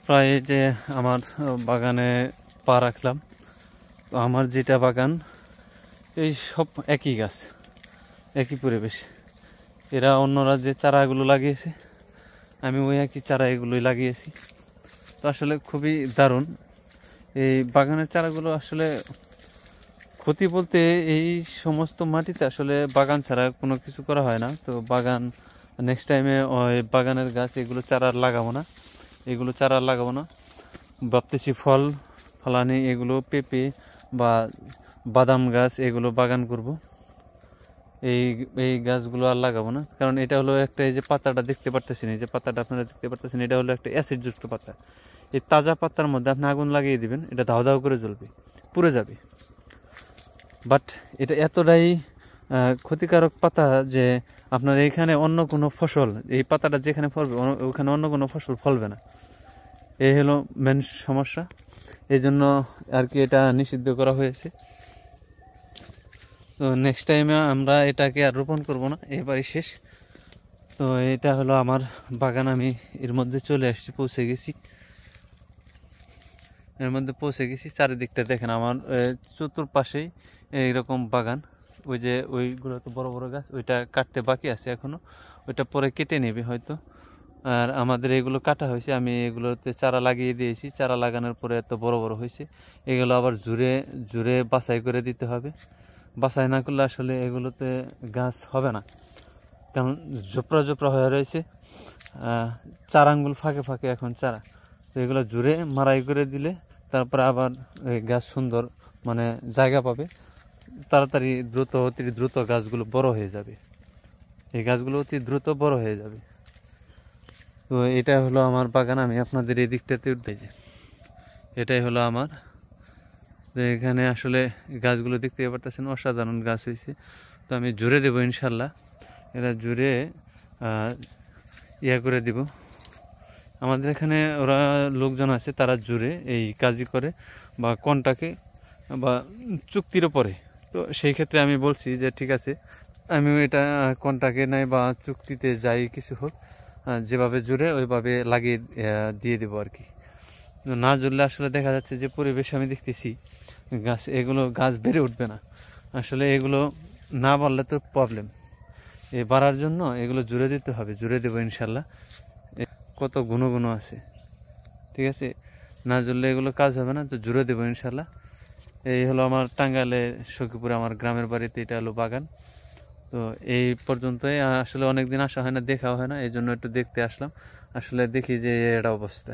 প্রায় যে আমার বাগানে পা রাখলাম। তো আমার যেটা বাগান এই সব একই গাছ, একই পরিবেশ। এরা অন্যরা যে চারাগুলো লাগিয়েছে আমি ওই একই চারা এগুলোই লাগিয়েছি। তো আসলে খুবই দারুণ এই বাগানের চারাগুলো। আসলে ক্ষতি বলতে এই সমস্ত মাটিতে আসলে বাগান ছাড়া কোনো কিছু করা হয় না। তো বাগান নেক্সট টাইমে ওই বাগানের গাছ এগুলো চারা লাগাবো না, এগুলো চারা লাগাবো না ভাবতেছি। ফল ফলানি এগুলো পেঁপে বা বাদাম গাছ এগুলো বাগান করব। এই এই গাছগুলো আর লাগাবো না, কারণ এটা হলো একটা, এই যে পাতাটা দেখতে পারতেছেন, এই যে পাতাটা আপনারা দেখতে পারতেছেন, এটা হলো একটা অ্যাসিডযুক্ত পাতা। এই তাজা পাতার মধ্যে আপনি আগুন লাগিয়ে দিবেন, এটা ধাও ধাও করে জ্বলবে, পুড়ে যাবে। বাট এটা এতটাই ক্ষতিকারক পাতা যে আপনার এইখানে অন্য কোনো ফসল, এই পাতাটা যেখানে ফলবে ওখানে অন্য কোনো ফসল ফলবে না। এই হলো মেন সমস্যা। এই জন্য আর কি এটা নিষিদ্ধ করা হয়েছে। তো নেক্সট টাইমে আমরা এটাকে আর রোপণ করব না, এবারই শেষ। তো এটা হলো আমার বাগান, আমি এর মধ্যে চলে আসছি, পৌঁছে গেছি, এর মধ্যে পৌঁছে গেছি। চারিদিকটা দেখেন আমার চতুর্পাশেই এইরকম বাগান। ওই যে ওইগুলো তো বড় বড় গাছ, ওইটা কাটতে বাকি আছে এখনো, ওইটা পরে কেটে নেবে হয়তো। আর আমাদের এগুলো কাটা হয়েছে, আমি এগুলোতে চারা লাগিয়ে দিয়েছি। চারা লাগানোর পরে এত বড় বড় হয়েছে, এগুলো আবার জুড়ে জুড়ে বাছাই করে দিতে হবে। বাছাই না করলে আসলে এগুলোতে গাছ হবে না, কারণ জোপড়া জোপড়া হয়ে রয়েছে, চারা আঙ্গুল ফাঁকে ফাঁকে এখন চারা। তো এগুলো জুড়ে মারাই করে দিলে তারপরে আবার গাছ সুন্দর মানে জায়গা পাবে, তাড়াতাড়ি অতি দ্রুত গাছগুলো বড় হয়ে যাবে। এই গাছগুলো অতি দ্রুত বড় হয়ে যাবে। তো এটা হলো আমার বাগান, আমি আপনাদের এই দিকটাতে উঠতে যাই। এটাই হলো আমার। তো এখানে আসলে গাছগুলো দেখতে পারতেছেন, অসাধারণ গাছ হয়েছে। তো আমি জুড়ে দেবো ইনশাল্লাহ, এরা জুড়ে ইয়া করে দিব। আমাদের এখানে ওরা লোকজন আছে, তারা জুড়ে এই কাজই করে বা কন্টাকে বা চুক্তির ওপরে। তো সেই ক্ষেত্রে আমি বলছি যে ঠিক আছে, আমিও এটা কন্টাকে নাই বা চুক্তিতে যাই, কিছু হোক, যেভাবে জুড়ে ওইভাবে লাগিয়ে দিয়ে দেবো আর কি। না জুড়লে আসলে দেখা যাচ্ছে যে পরিবেশ আমি দেখতেছি এগুলো গাছ বেড়ে উঠবে না। আসলে এগুলো না বাড়লে তো প্রবলেম, এই বাড়ার জন্য এগুলো জুড়ে দিতে হবে। জুড়ে দেবো ইনশাল্লাহ। কত গুণ আছে, ঠিক আছে। না জুড়লে এগুলো কাজ হবে না, তো জুড়ে দেবো ইনশাল্লাহ। এই হলো আমার টাঙ্গাইলে সখীপুরে আমার গ্রামের বাড়িতে, এটা হলো বাগান। তো এই পর্যন্তই। আসলে অনেকদিন আসা হয় না, দেখাও হয় না, এই জন্য একটু দেখতে আসলাম। আসলে দেখি যে এটা অবস্থা।